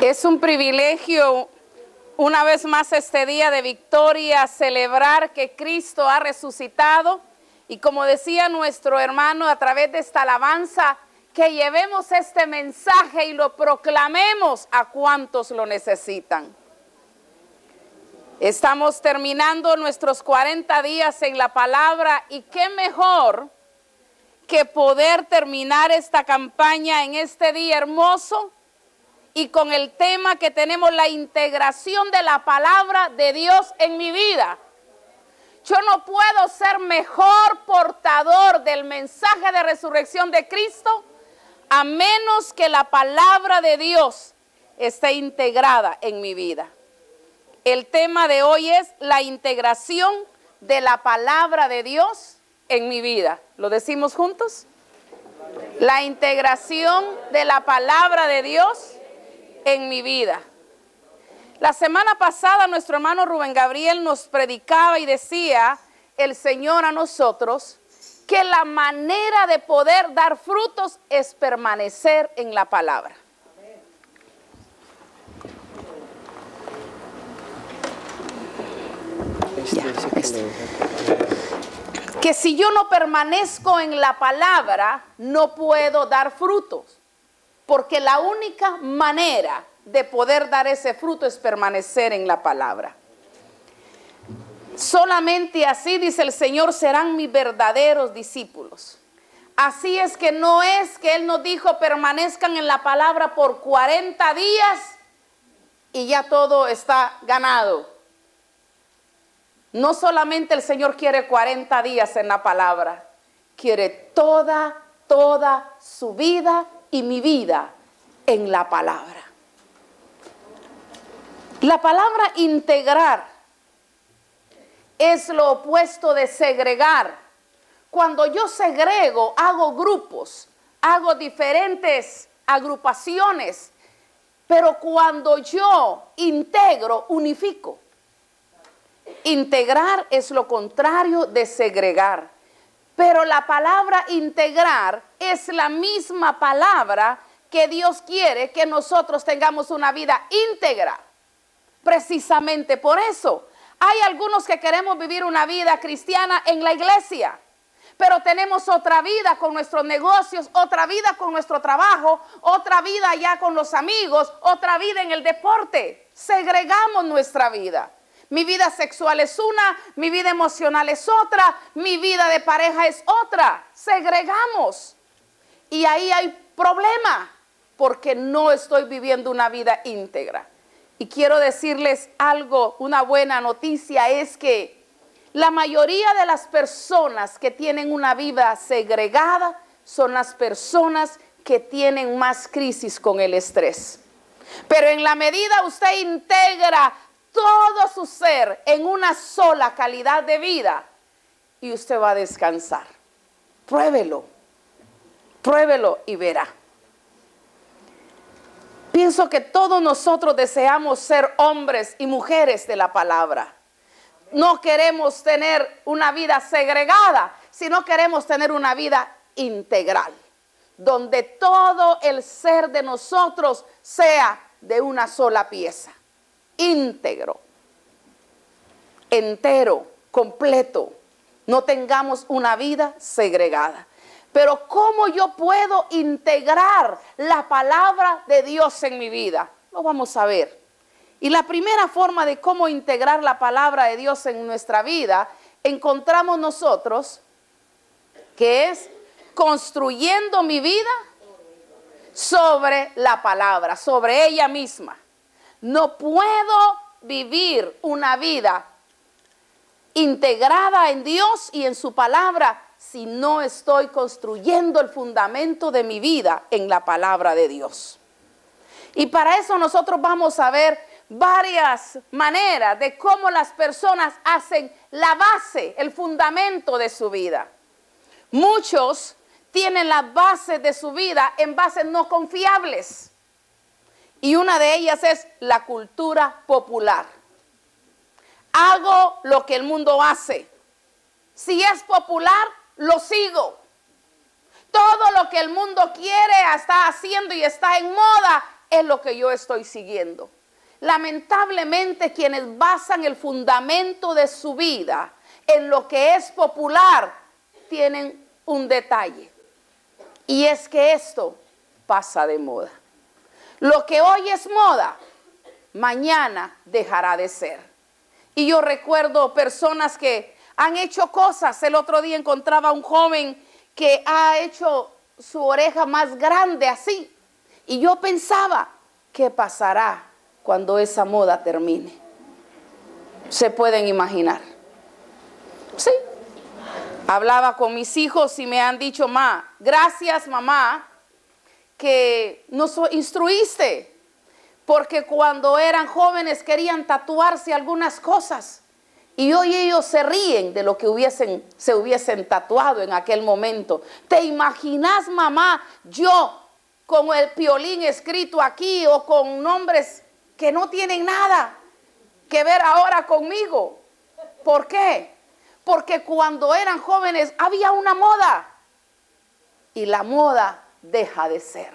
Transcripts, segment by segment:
Es un privilegio, una vez más este día de victoria, celebrar que Cristo ha resucitado. Y como decía nuestro hermano a través de esta alabanza, que llevemos este mensaje y lo proclamemos a cuantos lo necesitan. Estamos terminando nuestros 40 días en la palabra y qué mejor que poder terminar esta campaña en este día hermoso y con el tema que tenemos, la integración de la palabra de Dios en mi vida. Yo no puedo ser mejor portador del mensaje de resurrección de Cristo a menos que la palabra de Dios esté integrada en mi vida. El tema de hoy es la integración de la palabra de Dios en mi vida. ¿Lo decimos juntos? La integración de la palabra de Dios en mi vida. La semana pasada nuestro hermano Rubén Gabriel nos predicaba y decía el Señor a nosotros que la manera de poder dar frutos es permanecer en la palabra. Que si yo no permanezco en la palabra, no puedo dar frutos. Porque la única manera de poder dar ese fruto es permanecer en la palabra. Solamente así, dice el Señor, serán mis verdaderos discípulos. Así es que no es que Él nos dijo permanezcan en la palabra por 40 días y ya todo está ganado. No solamente el Señor quiere 40 días en la palabra, quiere toda su vida y mi vida en la palabra. La palabra integrar es lo opuesto de segregar. Cuando yo segrego, hago grupos, hago diferentes agrupaciones, pero cuando yo integro, unifico. Integrar es lo contrario de segregar, pero la palabra integrar es la misma palabra que Dios quiere que nosotros tengamos una vida íntegra. Precisamente por eso, hay algunos que queremos vivir una vida cristiana en la iglesia, pero tenemos otra vida con nuestros negocios, otra vida con nuestro trabajo, otra vida ya con los amigos, otra vida en el deporte. Segregamos nuestra vida. Mi vida sexual es una, mi vida emocional es otra, mi vida de pareja es otra. Segregamos. Y ahí hay problema, porque no estoy viviendo una vida íntegra. Y quiero decirles algo, una buena noticia es que la mayoría de las personas que tienen una vida segregada son las personas que tienen más crisis con el estrés. Pero en la medida usted integra todo su ser en una sola calidad de vida y usted va a descansar. Pruébelo y verá. Pienso que todos nosotros deseamos ser hombres y mujeres de la palabra. No queremos tener una vida segregada, sino queremos tener una vida integral, donde todo el ser de nosotros sea de una sola pieza. Íntegro, entero, completo, no tengamos una vida segregada. Pero ¿cómo yo puedo integrar la palabra de Dios en mi vida? Lo vamos a ver. Y la primera forma de cómo integrar la palabra de Dios en nuestra vida, encontramos nosotros que es construyendo mi vida sobre la palabra, sobre ella misma. No puedo vivir una vida integrada en Dios y en su palabra si no estoy construyendo el fundamento de mi vida en la palabra de Dios. Y para eso nosotros vamos a ver varias maneras de cómo las personas hacen la base, el fundamento de su vida. Muchos tienen la base de su vida en bases no confiables. Y una de ellas es la cultura popular. Hago lo que el mundo hace. Si es popular, lo sigo. Todo lo que el mundo quiere, está haciendo y está en moda, es lo que yo estoy siguiendo. Lamentablemente, quienes basan el fundamento de su vida en lo que es popular, tienen un detalle. Y es que esto pasa de moda. Lo que hoy es moda, mañana dejará de ser. Y yo recuerdo personas que han hecho cosas. El otro día encontraba a un joven que ha hecho su oreja más grande así. Y yo pensaba, ¿qué pasará cuando esa moda termine? ¿Se pueden imaginar? Sí. Hablaba con mis hijos y me han dicho, gracias mamá, que nos instruiste, porque cuando eran jóvenes querían tatuarse algunas cosas y hoy ellos se ríen de lo que se hubiesen tatuado en aquel momento. ¿Te imaginas, mamá, yo con el Piolín escrito aquí o con nombres que no tienen nada que ver ahora conmigo? ¿Por qué? Porque cuando eran jóvenes había una moda y la moda deja de ser.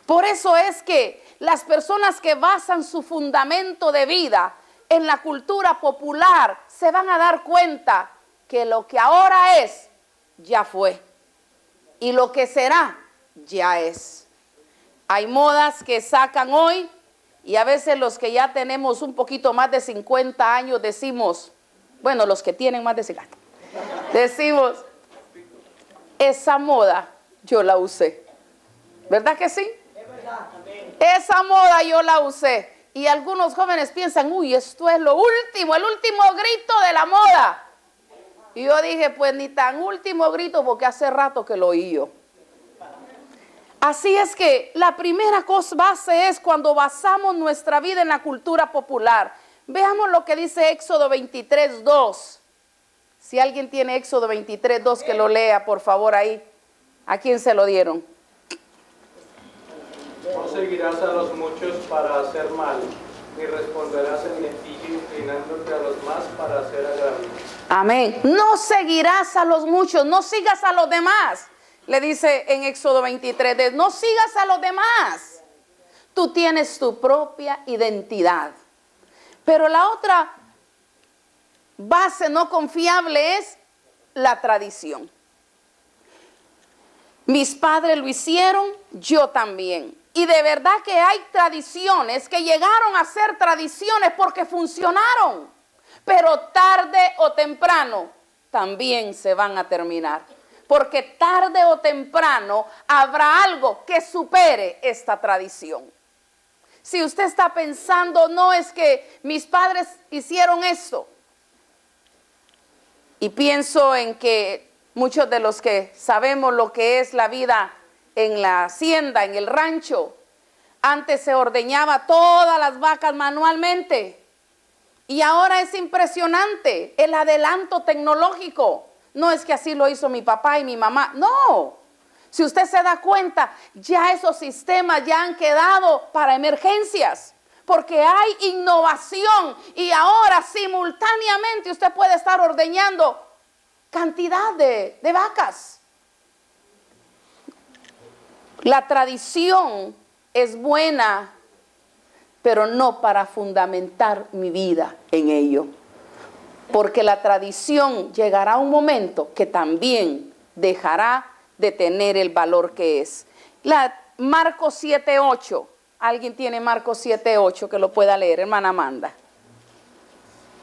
Por eso es que las personas que basan su fundamento de vida en la cultura popular se van a dar cuenta que lo que ahora es, ya fue. Y lo que será, ya es. Hay modas que sacan hoy y a veces los que ya tenemos un poquito más de 50 años decimos, bueno, los que tienen más de 50, decimos, esa moda yo la usé. ¿Verdad que sí? Es verdad. Esa moda yo la usé. Y algunos jóvenes piensan, uy, esto es lo último, el último grito de la moda. Y yo dije, pues ni tan último grito porque hace rato que lo oí yo. Así es que la primera cosa base es cuando basamos nuestra vida en la cultura popular. Veamos lo que dice Éxodo 23:2. Si alguien tiene Éxodo 23:2, que lo lea, por favor, ahí. ¿A quién se lo dieron? No seguirás a los muchos para hacer mal, ni responderás en litigio inclinándote a los más para hacer agravio. Amén. No seguirás a los muchos, no sigas a los demás. Le dice en Éxodo 23, no sigas a los demás. Tú tienes tu propia identidad. Pero la otra base no confiable es la tradición. Mis padres lo hicieron, yo también. Y de verdad que hay tradiciones que llegaron a ser tradiciones porque funcionaron. Pero tarde o temprano también se van a terminar. Porque tarde o temprano habrá algo que supere esta tradición. Si usted está pensando, no es que mis padres hicieron esto. Y pienso en que muchos de los que sabemos lo que es la vida en la hacienda, en el rancho, antes se ordeñaba todas las vacas manualmente. Y ahora es impresionante el adelanto tecnológico. No es que así lo hizo mi papá y mi mamá, no. Si usted se da cuenta, ya esos sistemas ya han quedado para emergencias, porque hay innovación y ahora simultáneamente usted puede estar ordeñando cantidad de vacas. La tradición es buena, pero no para fundamentar mi vida en ello. Porque la tradición llegará a un momento que también dejará de tener el valor que es. Marcos 7:8. ¿Alguien tiene Marcos 7:8 que lo pueda leer? Hermana Amanda.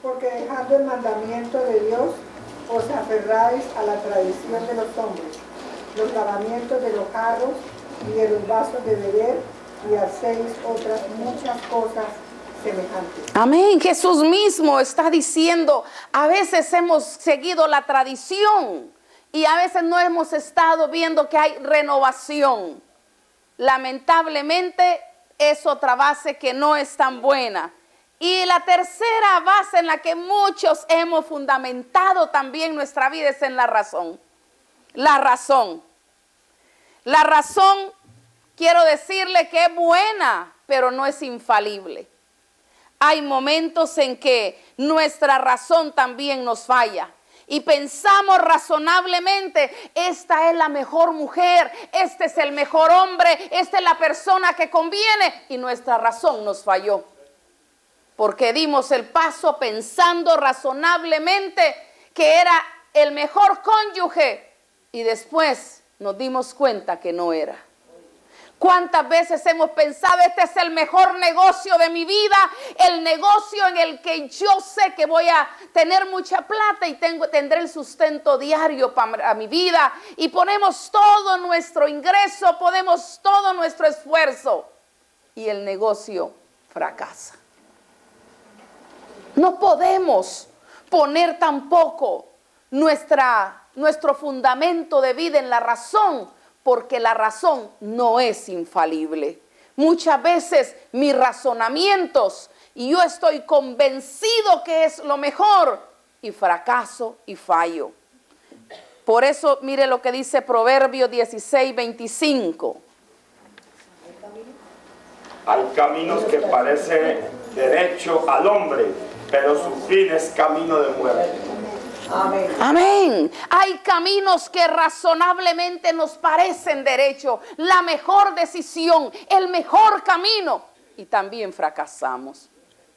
Porque dejando el mandamiento de Dios, os aferráis a la tradición de los hombres, los lavamientos de los jarros y de los vasos de beber, y hacéis otras muchas cosas semejantes. Amén. Jesús mismo está diciendo, a veces hemos seguido la tradición y a veces no hemos estado viendo que hay renovación. Lamentablemente es otra base que no es tan buena. Y la tercera base en la que muchos hemos fundamentado también nuestra vida es en la razón. La razón. La razón, quiero decirle que es buena, pero no es infalible. Hay momentos en que nuestra razón también nos falla. y pensamos razonablemente, esta es la mejor mujer, este es el mejor hombre, esta es la persona que conviene, y nuestra razón nos falló. Porque dimos el paso pensando razonablemente que era el mejor cónyuge y después nos dimos cuenta que no era. ¿Cuántas veces hemos pensado, este es el mejor negocio de mi vida, el negocio en el que yo sé que voy a tener mucha plata y tendré el sustento diario para mi vida? Y ponemos todo nuestro ingreso, ponemos todo nuestro esfuerzo y el negocio fracasa. No podemos poner tampoco nuestro fundamento de vida en la razón, porque la razón no es infalible. Muchas veces mis razonamientos, y yo estoy convencido que es lo mejor, y fracaso y fallo. Por eso, mire lo que dice Proverbios 16:25. Hay caminos que parecen derecho al hombre, pero su fin es camino de muerte. Amén. Amén. Hay caminos que razonablemente nos parecen derecho, la mejor decisión, el mejor camino, y también fracasamos.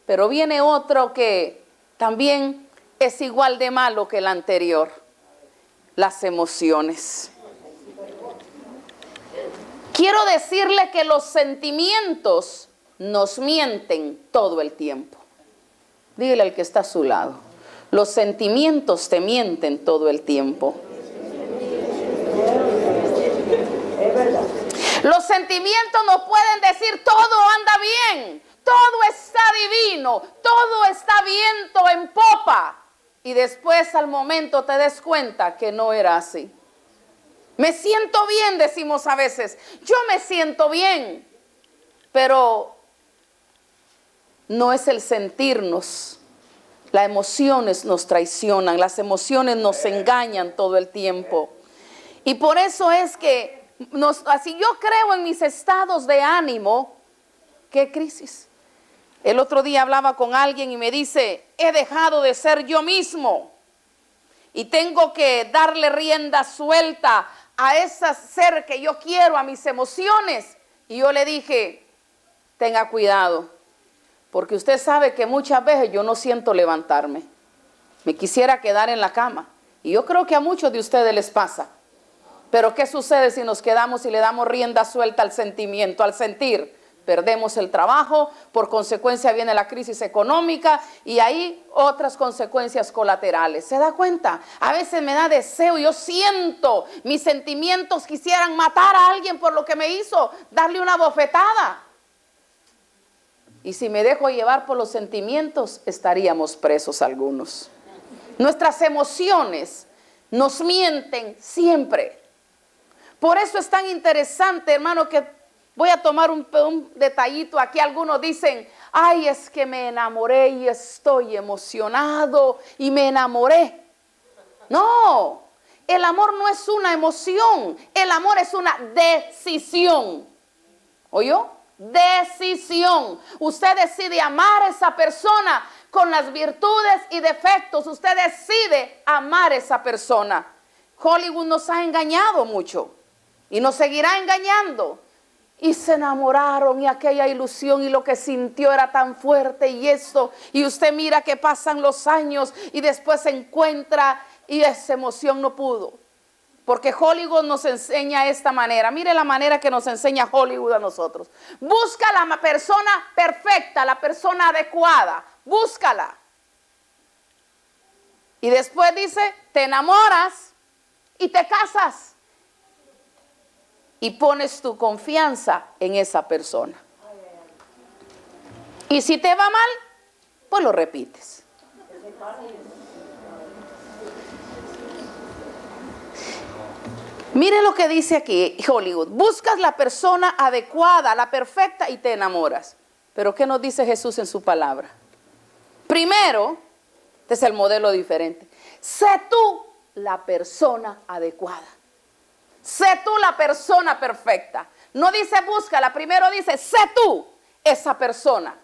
Pero viene otro que también es igual de malo que el anterior: las emociones. Quiero decirle que los sentimientos nos mienten todo el tiempo. Dígale al que está a su lado: los sentimientos te mienten todo el tiempo. Es verdad. Los sentimientos nos pueden decir todo anda bien, todo está divino, todo está viento en popa. Y después al momento te des cuenta que no era así. Me siento bien, decimos a veces. Yo me siento bien, pero no es el sentirnos. Las emociones nos traicionan, las emociones nos engañan todo el tiempo. Y por eso es que, así yo creo en mis estados de ánimo, ¿qué crisis? El otro día hablaba con alguien y me dice, he dejado de ser yo mismo y tengo que darle rienda suelta a ese ser que yo quiero, a mis emociones. Y yo le dije, tenga cuidado. Porque usted sabe que muchas veces yo no siento levantarme. Me quisiera quedar en la cama. Y yo creo que a muchos de ustedes les pasa. Pero ¿qué sucede si nos quedamos y le damos rienda suelta al sentimiento, al sentir? Perdemos el trabajo, por consecuencia viene la crisis económica y ahí otras consecuencias colaterales. ¿Se da cuenta? A veces me da deseo, yo siento, mis sentimientos quisieran matar a alguien por lo que me hizo, darle una bofetada. Y si me dejo llevar por los sentimientos, estaríamos presos algunos. Nuestras emociones nos mienten siempre. Por eso es tan interesante, hermano, que voy a tomar un detallito. Aquí algunos dicen, ay, es que me enamoré y estoy emocionado y me enamoré. No, el amor no es una emoción, el amor es una decisión. ¿Oyó? Decisión. Usted decide amar a esa persona con las virtudes y defectos. Usted decide amar a esa persona. Hollywood nos ha engañado mucho y nos seguirá engañando. Y se enamoraron y aquella ilusión y lo que sintió era tan fuerte y esto. Y usted mira que pasan los años y después se encuentra y esa emoción no pudo. Porque Hollywood nos enseña esta manera. Mire la manera que nos enseña Hollywood a nosotros. Busca la persona perfecta, la persona adecuada. Búscala. Y después dice, te enamoras y te casas. Y pones tu confianza en esa persona. Y si te va mal, pues lo repites. Mire lo que dice aquí Hollywood. Buscas la persona adecuada, la perfecta y te enamoras. Pero ¿qué nos dice Jesús en su palabra? Primero, este es el modelo diferente. Sé tú la persona adecuada. Sé tú la persona perfecta. No dice búscala, primero dice sé tú esa persona.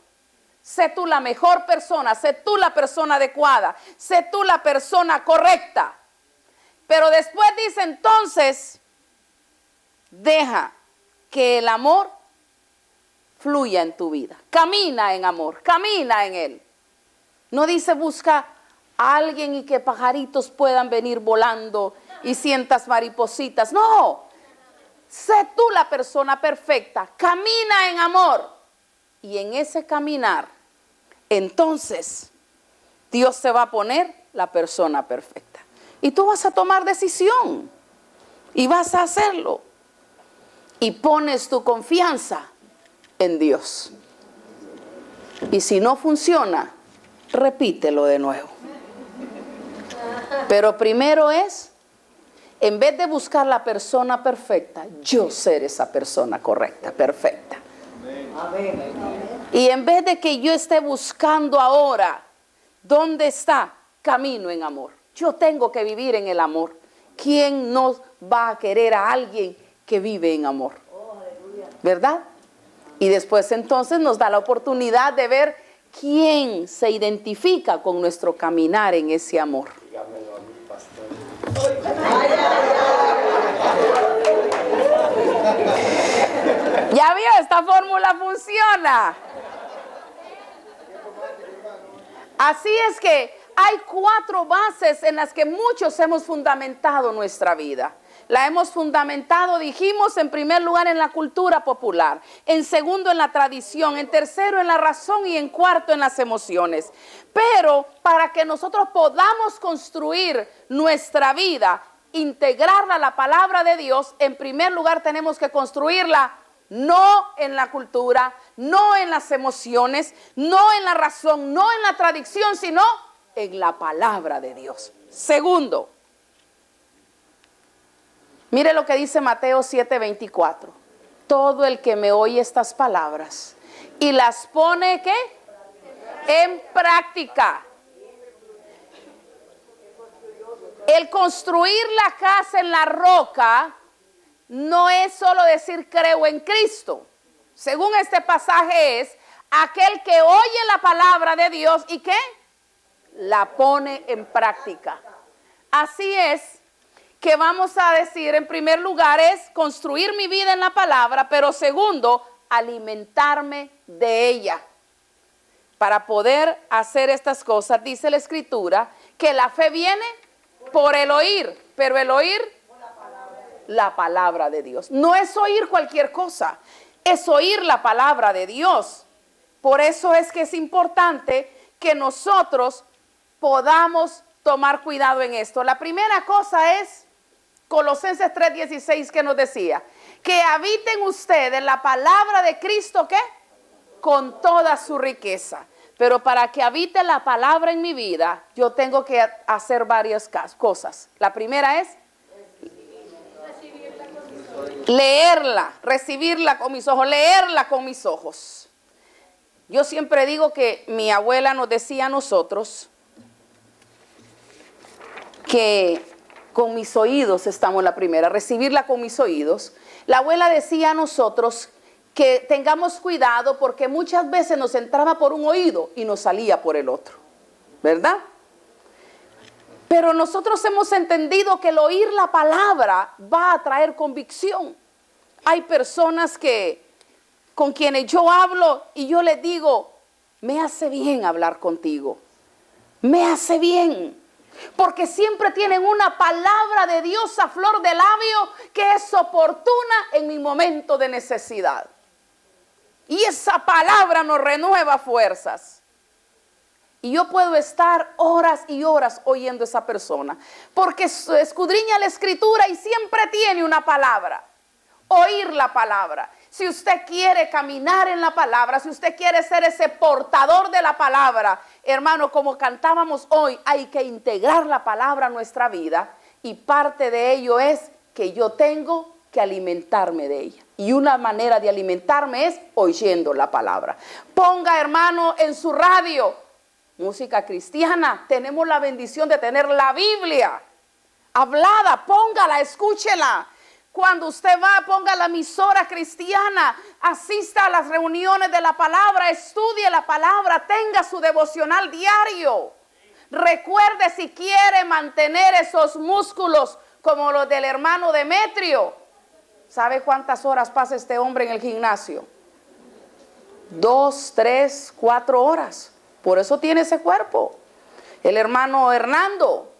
sé tú la mejor persona, sé tú la persona adecuada, sé tú la persona correcta. Pero después dice entonces, deja que el amor fluya en tu vida. Camina en amor, camina en él. No dice busca a alguien y que pajaritos puedan venir volando y sientas maripositas. No, sé tú la persona perfecta, camina en amor. Y en ese caminar, entonces, Dios se va a poner la persona perfecta. Y tú vas a tomar decisión y vas a hacerlo. Y pones tu confianza en Dios. Y si no funciona, repítelo de nuevo. Pero primero es, en vez de buscar la persona perfecta, yo ser esa persona correcta, perfecta. Y en vez de que yo esté buscando ahora, ¿dónde está? Camino en amor. Yo tengo que vivir en el amor. ¿Quién no va a querer a alguien que vive en amor? ¿Verdad? Y después entonces nos da la oportunidad de ver quién se identifica con nuestro caminar en ese amor. Dígamelo a mí, pastor. Ya vio, esta fórmula funciona. Así es que hay 4 bases en las que muchos hemos fundamentado nuestra vida. La hemos fundamentado, dijimos, en primer lugar en la cultura popular, en segundo en la tradición, en tercero en la razón y en cuarto en las emociones. Pero para que nosotros podamos construir nuestra vida, integrarla a la palabra de Dios, en primer lugar tenemos que construirla no en la cultura, no en las emociones, no en la razón, no en la tradición, sino en la palabra de Dios. Segundo, mire lo que dice Mateo 7:24. Todo el que me oye estas palabras y las pone, ¿qué? En práctica. El construir la casa en la roca no es solo decir creo en Cristo. Según este pasaje es aquel que oye la palabra de Dios y ¿qué? La pone en práctica. Así es que vamos a decir, en primer lugar es construir mi vida en la palabra, pero segundo, alimentarme de ella. Para poder hacer estas cosas, dice la Escritura, que la fe viene por el oír, pero el oír la palabra de Dios. No es oír cualquier cosa, es oír la palabra de Dios. Por eso es que es importante que nosotros podamos tomar cuidado en esto. La primera cosa es Colosenses 3:16 que nos decía, que habiten ustedes la palabra de Cristo, ¿qué? Con toda su riqueza. Pero para que habite la palabra en mi vida, yo tengo que hacer varias cosas. La primera es leerla, recibirla con mis ojos, leerla con mis ojos. Yo siempre digo que mi abuela nos decía a nosotros que con mis oídos estamos la primera, recibirla con mis oídos. La abuela decía a nosotros que tengamos cuidado porque muchas veces nos entraba por un oído y nos salía por el otro, ¿verdad? Pero nosotros hemos entendido que el oír la palabra va a traer convicción. Hay personas con quienes yo hablo y yo les digo, me hace bien hablar contigo, me hace bien. Porque siempre tienen una palabra de Dios a flor de labio que es oportuna en mi momento de necesidad. Y esa palabra nos renueva fuerzas. Y yo puedo estar horas y horas oyendo a esa persona. Porque escudriña la Escritura y siempre tiene una palabra. Oír la palabra. Si usted quiere caminar en la palabra, si usted quiere ser ese portador de la palabra, hermano, como cantábamos hoy, hay que integrar la palabra a nuestra vida y parte de ello es que yo tengo que alimentarme de ella. Y una manera de alimentarme es oyendo la palabra. Ponga, hermano, en su radio música cristiana. Tenemos la bendición de tener la Biblia hablada, póngala, escúchela. Cuando usted va, ponga la emisora cristiana, asista a las reuniones de la palabra, estudie la palabra, tenga su devocional diario. Recuerde, si quiere mantener esos músculos como los del hermano Demetrio. ¿Sabe cuántas horas pasa este hombre en el gimnasio? 2, 3, 4 horas. Por eso tiene ese cuerpo. El hermano Hernando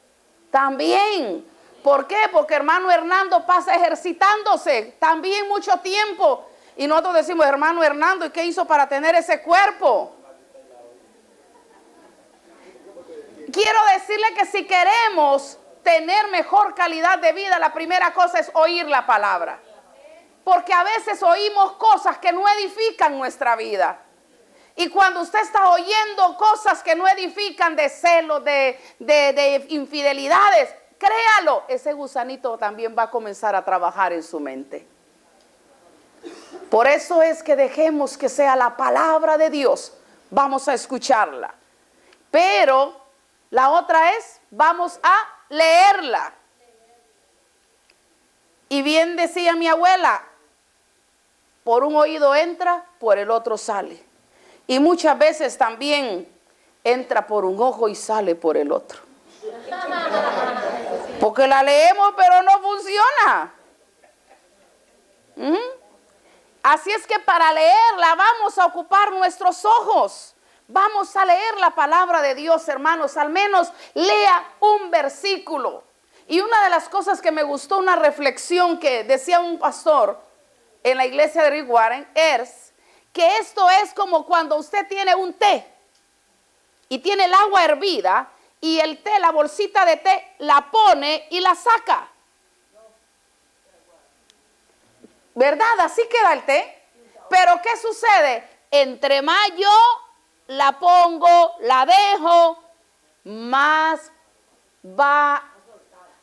también. ¿Por qué? Porque hermano Hernando pasa ejercitándose también mucho tiempo. Y nosotros decimos, hermano Hernando, ¿y qué hizo para tener ese cuerpo? Quiero decirle que si queremos tener mejor calidad de vida, la primera cosa es oír la palabra. Porque a veces oímos cosas que no edifican nuestra vida. Y cuando usted está oyendo cosas que no edifican, de celos, de infidelidades, créalo, ese gusanito también va a comenzar a trabajar en su mente. Por eso es que dejemos que sea la palabra de Dios. Vamos a escucharla. Pero la otra es, vamos a leerla. Y bien decía mi abuela, por un oído entra, por el otro sale. Y muchas veces también entra por un ojo y sale por el otro. Porque la leemos pero no funciona. Así es que para leerla vamos a ocupar nuestros ojos. Vamos a leer la palabra de Dios, hermanos. Al menos lea un versículo. Y una de las cosas que me gustó, una reflexión que decía un pastor en la iglesia de Rick Warren, es que esto es como cuando usted tiene un té y tiene el agua hervida y el té, la bolsita de té, la pone y la saca. ¿Verdad? Así queda el té. Pero ¿qué sucede? Entre más yo la pongo, la dejo, más va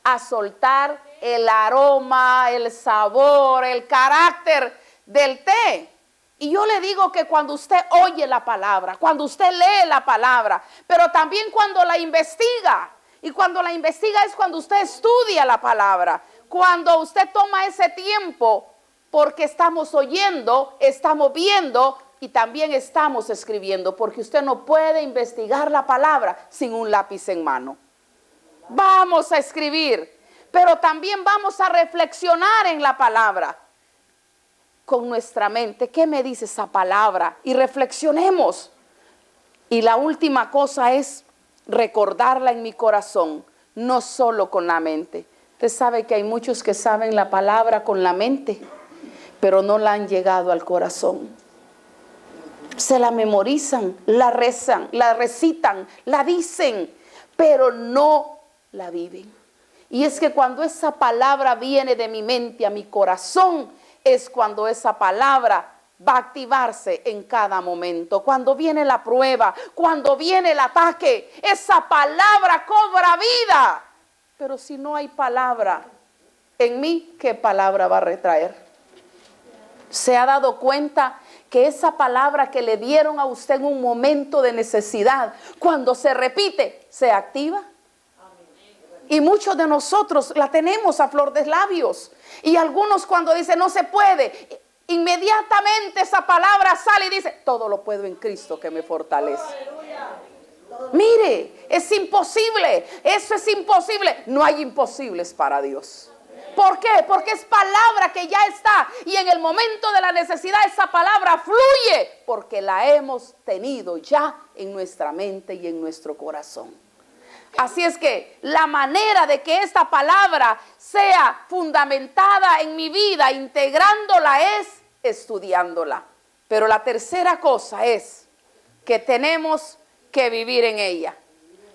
a soltar el aroma, el sabor, el carácter del té. Y yo le digo que cuando usted oye la palabra, cuando usted lee la palabra, pero también cuando la investiga, y cuando la investiga es cuando usted estudia la palabra, cuando usted toma ese tiempo, porque estamos oyendo, estamos viendo y también estamos escribiendo, porque usted no puede investigar la palabra sin un lápiz en mano. Vamos a escribir, pero también vamos a reflexionar en la palabra con nuestra mente. ¿Qué me dice esa palabra? Y reflexionemos. Y la última cosa es recordarla en mi corazón, no solo con la mente. Usted sabe que hay muchos que saben la palabra con la mente, pero no la han llegado al corazón. Se la memorizan, la rezan, la recitan, la dicen, pero no la viven. Y es que cuando esa palabra viene de mi mente a mi corazón, es cuando esa palabra va a activarse en cada momento. Cuando viene la prueba, cuando viene el ataque, esa palabra cobra vida. Pero si no hay palabra en mí, ¿qué palabra va a retraer? ¿Se ha dado cuenta que esa palabra que le dieron a usted en un momento de necesidad, cuando se repite, se activa? Y muchos de nosotros la tenemos a flor de labios. Y algunos cuando dicen no se puede, inmediatamente esa palabra sale y dice, todo lo puedo en Cristo que me fortalece. Mire, es imposible, eso es imposible. No hay imposibles para Dios. ¿Por qué? Porque es palabra que ya está. Y en el momento de la necesidad esa palabra fluye. Porque la hemos tenido ya en nuestra mente y en nuestro corazón. Así es que la manera de que esta palabra sea fundamentada en mi vida, integrándola, es estudiándola. Pero la tercera cosa es que tenemos que vivir en ella.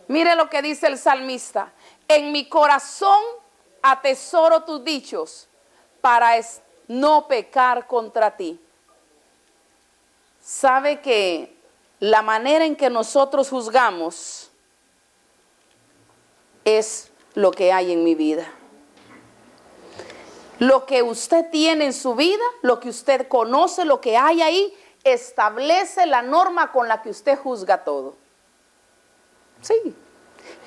Mire lo que dice el salmista. En mi corazón atesoro tus dichos para no pecar contra ti. Sabe que la manera en que nosotros juzgamos es lo que hay en mi vida. Lo que usted tiene en su vida, lo que usted conoce, lo que hay ahí, establece la norma con la que usted juzga todo. Sí.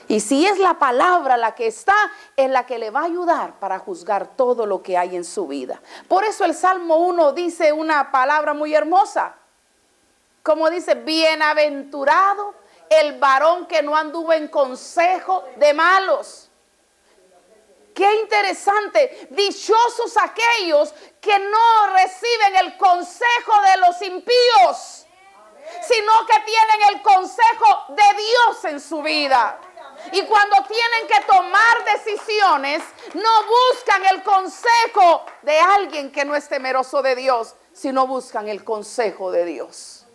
Y si es la palabra la que está, es la que le va a ayudar para juzgar todo lo que hay en su vida. Por eso el Salmo 1 dice una palabra muy hermosa. Como dice, bienaventurado el varón que no anduvo en consejo de malos. Qué interesante. Dichosos aquellos que no reciben el consejo de los impíos, sino que tienen el consejo de Dios en su vida. Y cuando tienen que tomar decisiones, no buscan el consejo de alguien que no es temeroso de Dios, sino buscan el consejo de Dios.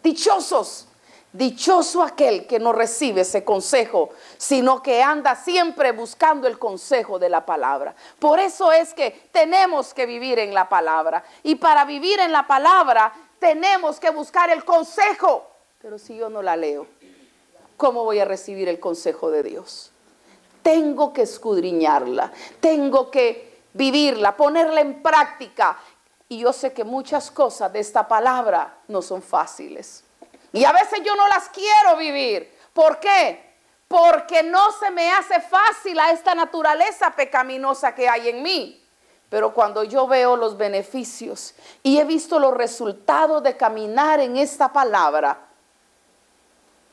Dichosos. Dichoso aquel que no recibe ese consejo, sino que anda siempre buscando el consejo de la palabra. Por eso es que tenemos que vivir en la palabra. Y para vivir en la palabra tenemos que buscar el consejo. Pero si yo no la leo, ¿cómo voy a recibir el consejo de Dios? Tengo que escudriñarla, tengo que vivirla, ponerla en práctica. Y yo sé que muchas cosas de esta palabra no son fáciles. Y a veces yo no las quiero vivir. ¿Por qué? Porque no se me hace fácil a esta naturaleza pecaminosa que hay en mí. Pero cuando yo veo los beneficios y he visto los resultados de caminar en esta palabra,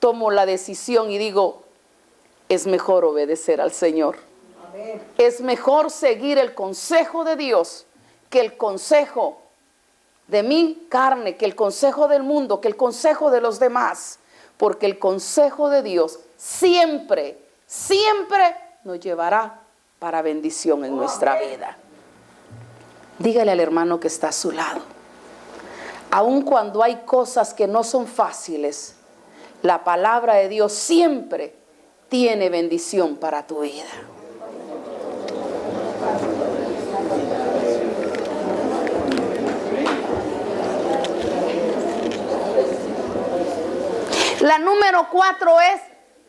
tomo la decisión y digo, es mejor obedecer al Señor. Amén. Es mejor seguir el consejo de Dios que el consejo de mi carne, que el consejo del mundo, que el consejo de los demás. Porque el consejo de Dios siempre, siempre nos llevará para bendición en nuestra vida. Dígale al hermano que está a su lado, aun cuando hay cosas que no son fáciles, la palabra de Dios siempre tiene bendición para tu vida. La número 4 es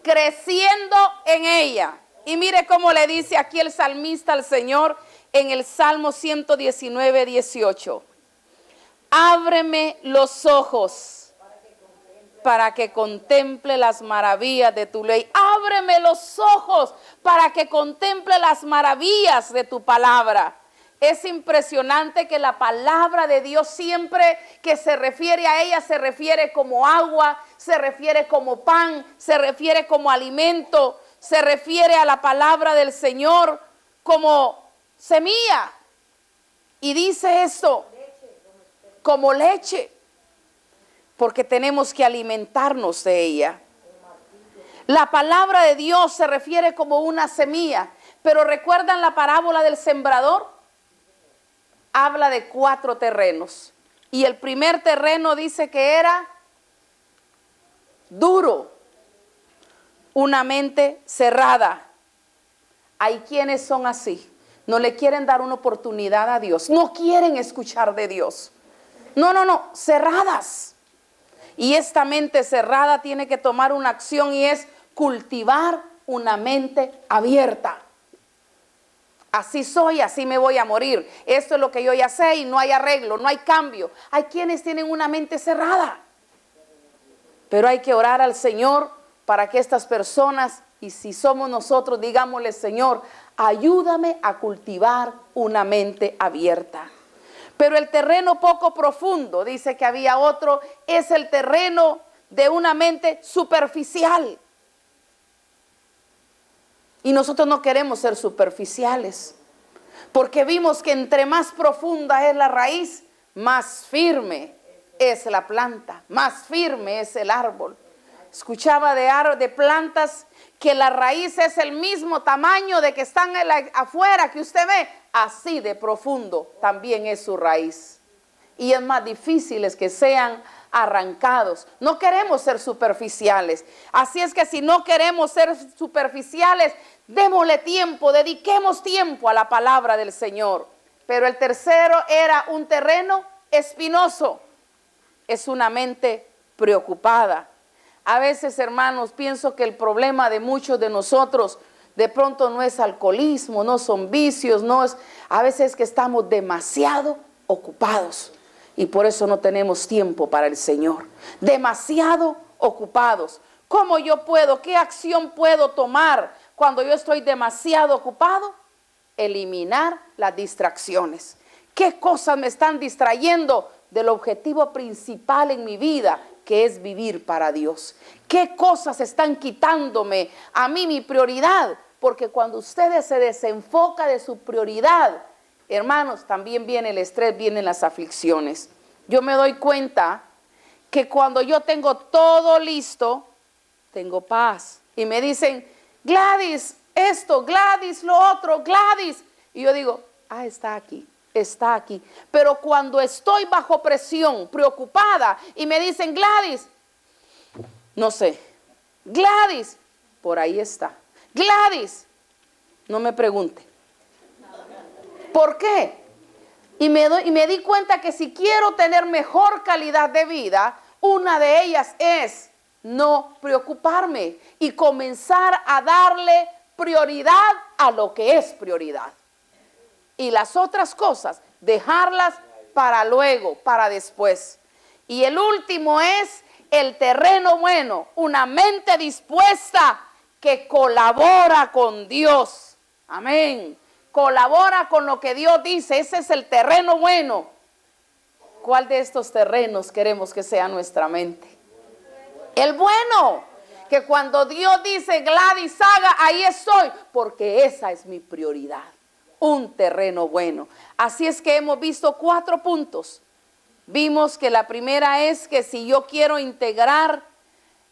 creciendo en ella. Y mire cómo le dice aquí el salmista al Señor en el Salmo 119, 18. Ábreme los ojos para que contemple las maravillas de tu ley. Ábreme los ojos para que contemple las maravillas de tu palabra. Es impresionante que la palabra de Dios siempre que se refiere a ella, se refiere como agua, se refiere como pan, se refiere como alimento, se refiere a la palabra del Señor como semilla. Y dice esto, como leche, porque tenemos que alimentarnos de ella. La palabra de Dios se refiere como una semilla, pero ¿recuerdan la parábola del sembrador? Habla de 4 terrenos. Y el primer terreno dice que era duro, una mente cerrada. Hay quienes son así, no le quieren dar una oportunidad a Dios, no quieren escuchar de Dios. No, cerradas. Y esta mente cerrada tiene que tomar una acción y es cultivar una mente abierta. Así soy, así me voy a morir. Esto es lo que yo ya sé y no hay arreglo, no hay cambio. Hay quienes tienen una mente cerrada. Pero hay que orar al Señor para que estas personas, y si somos nosotros, digámosle, Señor, ayúdame a cultivar una mente abierta. Pero el terreno poco profundo, dice que había otro, es el terreno de una mente superficial. Y nosotros no queremos ser superficiales, porque vimos que entre más profunda es la raíz, más firme es la planta, más firme es el árbol. Escuchaba de plantas que la raíz es el mismo tamaño de que están afuera que usted ve, así de profundo también es su raíz. Y es más difícil es que sean arrancados. No queremos ser superficiales. Así es que si no queremos ser superficiales, démosle tiempo, dediquemos tiempo a la palabra del Señor. Pero el tercero era un terreno espinoso. Es una mente preocupada. A veces, hermanos, pienso que el problema de muchos de nosotros de pronto no es alcoholismo, no son vicios, no es, a veces es que estamos demasiado ocupados. Y por eso no tenemos tiempo para el Señor. Demasiado ocupados. ¿Cómo yo puedo? ¿Qué acción puedo tomar cuando yo estoy demasiado ocupado? Eliminar las distracciones. ¿Qué cosas me están distrayendo del objetivo principal en mi vida, que es vivir para Dios? ¿Qué cosas están quitándome a mí mi prioridad? Porque cuando usted se desenfoca de su prioridad, hermanos, también viene el estrés, vienen las aflicciones. Yo me doy cuenta que cuando yo tengo todo listo, tengo paz. Y me dicen, Gladys, esto, Gladys, lo otro, Gladys. Y yo digo, está aquí. Está aquí. Pero cuando estoy bajo presión, preocupada, y me dicen, Gladys, no sé, Gladys, por ahí está. Gladys, no me pregunte. ¿Por qué? Y me di cuenta que si quiero tener mejor calidad de vida, una de ellas es no preocuparme y comenzar a darle prioridad a lo que es prioridad. Y las otras cosas, dejarlas para luego, para después. Y el último es el terreno bueno, una mente dispuesta que colabora con Dios. Amén. Colabora con lo que Dios dice, ese es el terreno bueno. ¿Cuál de estos terrenos queremos que sea nuestra mente? El bueno, que cuando Dios dice, Gladys, haga, ahí estoy, porque esa es mi prioridad. Un terreno bueno. Así es que hemos visto 4 puntos. Vimos que la primera es que si yo quiero integrar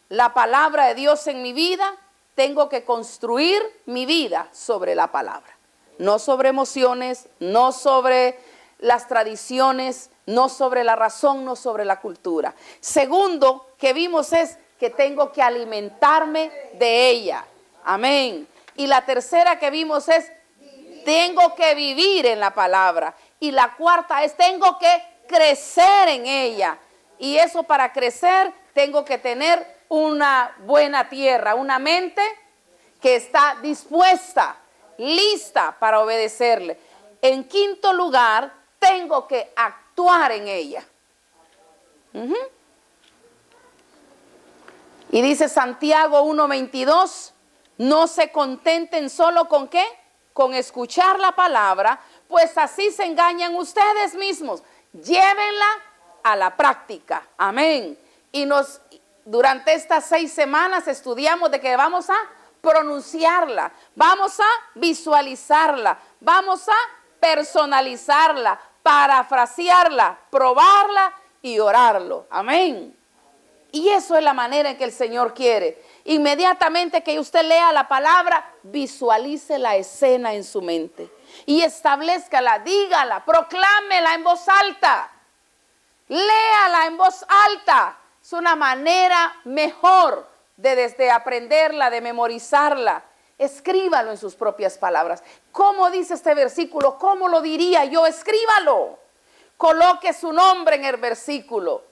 la palabra de Dios en mi vida, tengo que construir mi vida sobre la palabra. No sobre emociones, no sobre las tradiciones, no sobre la razón, no sobre la cultura. Segundo que vimos es que tengo que alimentarme de ella. Amén. Y la tercera que vimos es tengo que vivir en la palabra. Y la cuarta es tengo que crecer en ella. Y eso, para crecer tengo que tener una buena tierra, una mente que está dispuesta, lista para obedecerle. En quinto lugar, tengo que actuar en ella. Y dice Santiago 1:22, no se contenten solo con ¿qué? Con escuchar la palabra, pues así se engañan ustedes mismos. Llévenla a la práctica. Amén. Y durante estas 6 semanas estudiamos de que vamos a pronunciarla, vamos a visualizarla, vamos a personalizarla, parafrasearla, probarla y orarlo. Amén. Y eso es la manera en que el Señor quiere. Inmediatamente que usted lea la palabra, visualice la escena en su mente y establezcala, dígala, proclámela en voz alta, léala en voz alta. Es una manera mejor de aprenderla, de memorizarla. Escríbalo en sus propias palabras. ¿Cómo dice este versículo? ¿Cómo lo diría yo? Escríbalo. Coloque su nombre en el versículo.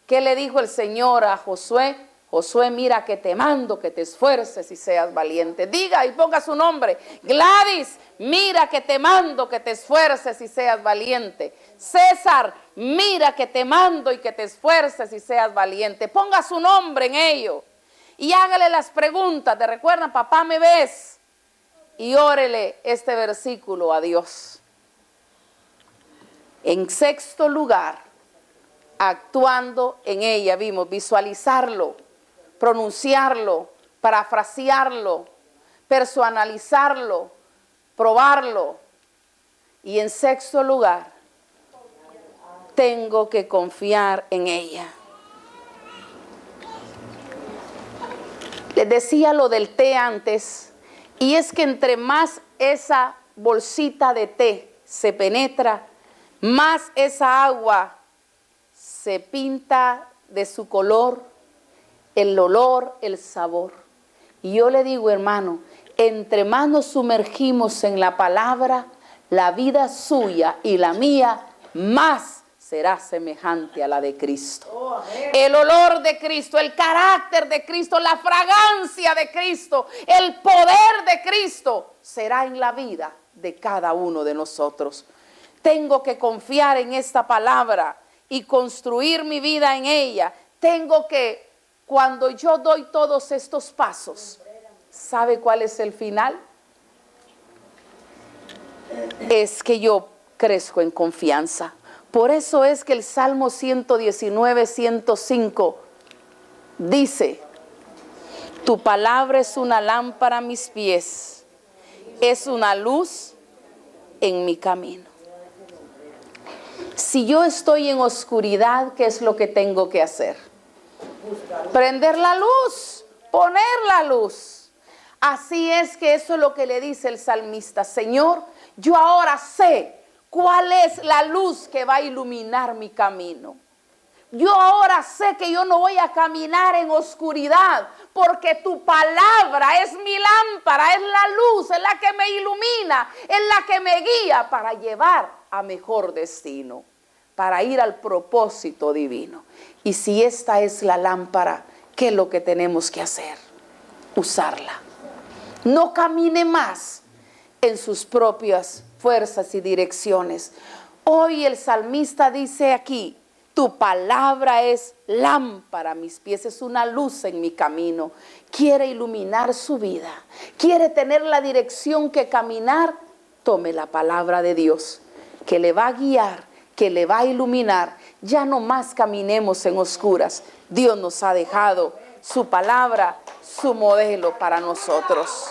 ¿Qué le dijo el Señor a Josué? Josué, mira que te mando que te esfuerces y seas valiente. Diga y ponga su nombre. Gladys, mira que te mando que te esfuerces y seas valiente. César, mira que te mando y que te esfuerces y seas valiente. Ponga su nombre en ello. Y hágale las preguntas. ¿Te recuerdan? Papá, ¿me ves? Y órele este versículo a Dios. En sexto lugar, actuando en ella, vimos visualizarlo, pronunciarlo, parafrasearlo, personalizarlo, probarlo. Y en sexto lugar, tengo que confiar en ella. Les decía lo del té antes, y es que entre más esa bolsita de té se penetra, más esa agua se pinta de su color, el olor, el sabor. Y yo le digo, hermano, entre más nos sumergimos en la palabra, la vida suya y la mía más será semejante a la de Cristo. El olor de Cristo, el carácter de Cristo, la fragancia de Cristo, el poder de Cristo será en la vida de cada uno de nosotros. Tengo que confiar en esta palabra y construir mi vida en ella. Tengo que cuando yo doy todos estos pasos, ¿sabe cuál es el final? Es que yo crezco en confianza. Por eso es que el Salmo 119, 105 dice: tu palabra es una lámpara a mis pies, es una luz en mi camino. Si yo estoy en oscuridad, ¿qué es lo que tengo que hacer? Prender la luz, poner la luz. Así es que eso es lo que le dice el salmista: Señor, yo ahora sé cuál es la luz que va a iluminar mi camino. Yo ahora sé que yo no voy a caminar en oscuridad, porque tu palabra es mi lámpara, es la luz, es la que me ilumina, es la que me guía para llevar a mejor destino, para ir al propósito divino. Y si esta es la lámpara, ¿qué es lo que tenemos que hacer? Usarla. No camine más en sus propias fuerzas y direcciones. Hoy el salmista dice aquí: tu palabra es lámpara a mis pies, es una luz en mi camino. Quiere iluminar su vida, quiere tener la dirección que caminar. Tome la palabra de Dios, que le va a guiar, que le va a iluminar. Ya no más caminemos en oscuras. Dios nos ha dejado su palabra, su modelo para nosotros.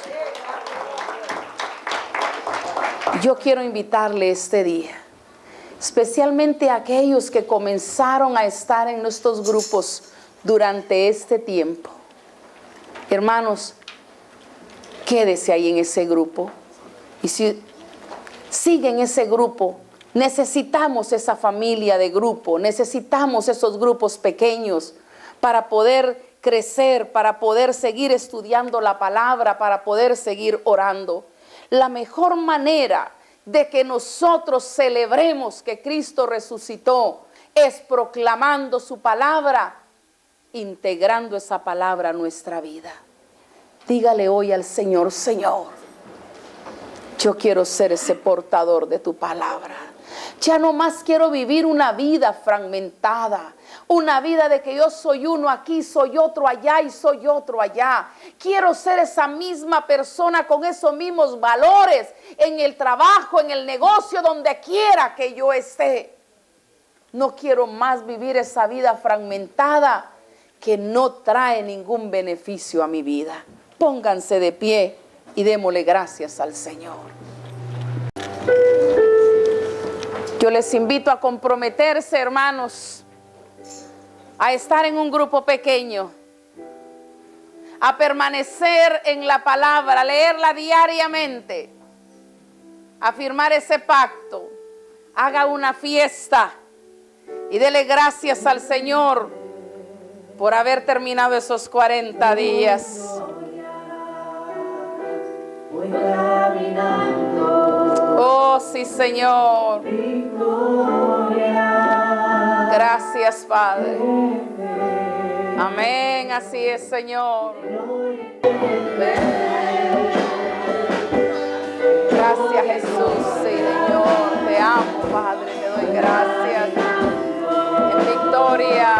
Yo quiero invitarle este día, especialmente a aquellos que comenzaron a estar en nuestros grupos durante este tiempo. Hermanos, quédese ahí en ese grupo. Y si sigue en ese grupo, necesitamos esa familia de grupo, necesitamos esos grupos pequeños para poder crecer, para poder seguir estudiando la palabra, para poder seguir orando. La mejor manera de que nosotros celebremos que Cristo resucitó es proclamando su palabra, integrando esa palabra a nuestra vida. Dígale hoy al Señor: Señor, yo quiero ser ese portador de tu palabra. Ya no más quiero vivir una vida fragmentada, una vida de que yo soy uno aquí, soy otro allá y soy otro allá. Quiero ser esa misma persona con esos mismos valores en el trabajo, en el negocio, donde quiera que yo esté. No quiero más vivir esa vida fragmentada que no trae ningún beneficio a mi vida. Pónganse de pie y démosle gracias al Señor. Yo les invito a comprometerse, hermanos, a estar en un grupo pequeño, a permanecer en la palabra, a leerla diariamente, a firmar ese pacto. Haga una fiesta y dele gracias al Señor por haber terminado esos 40 días. Voy caminando. Oh, sí, Señor. Gracias, Padre. Amén, así es, Señor. Gracias, Jesús, sí, Señor. Te amo, Padre, te doy gracias. En victoria.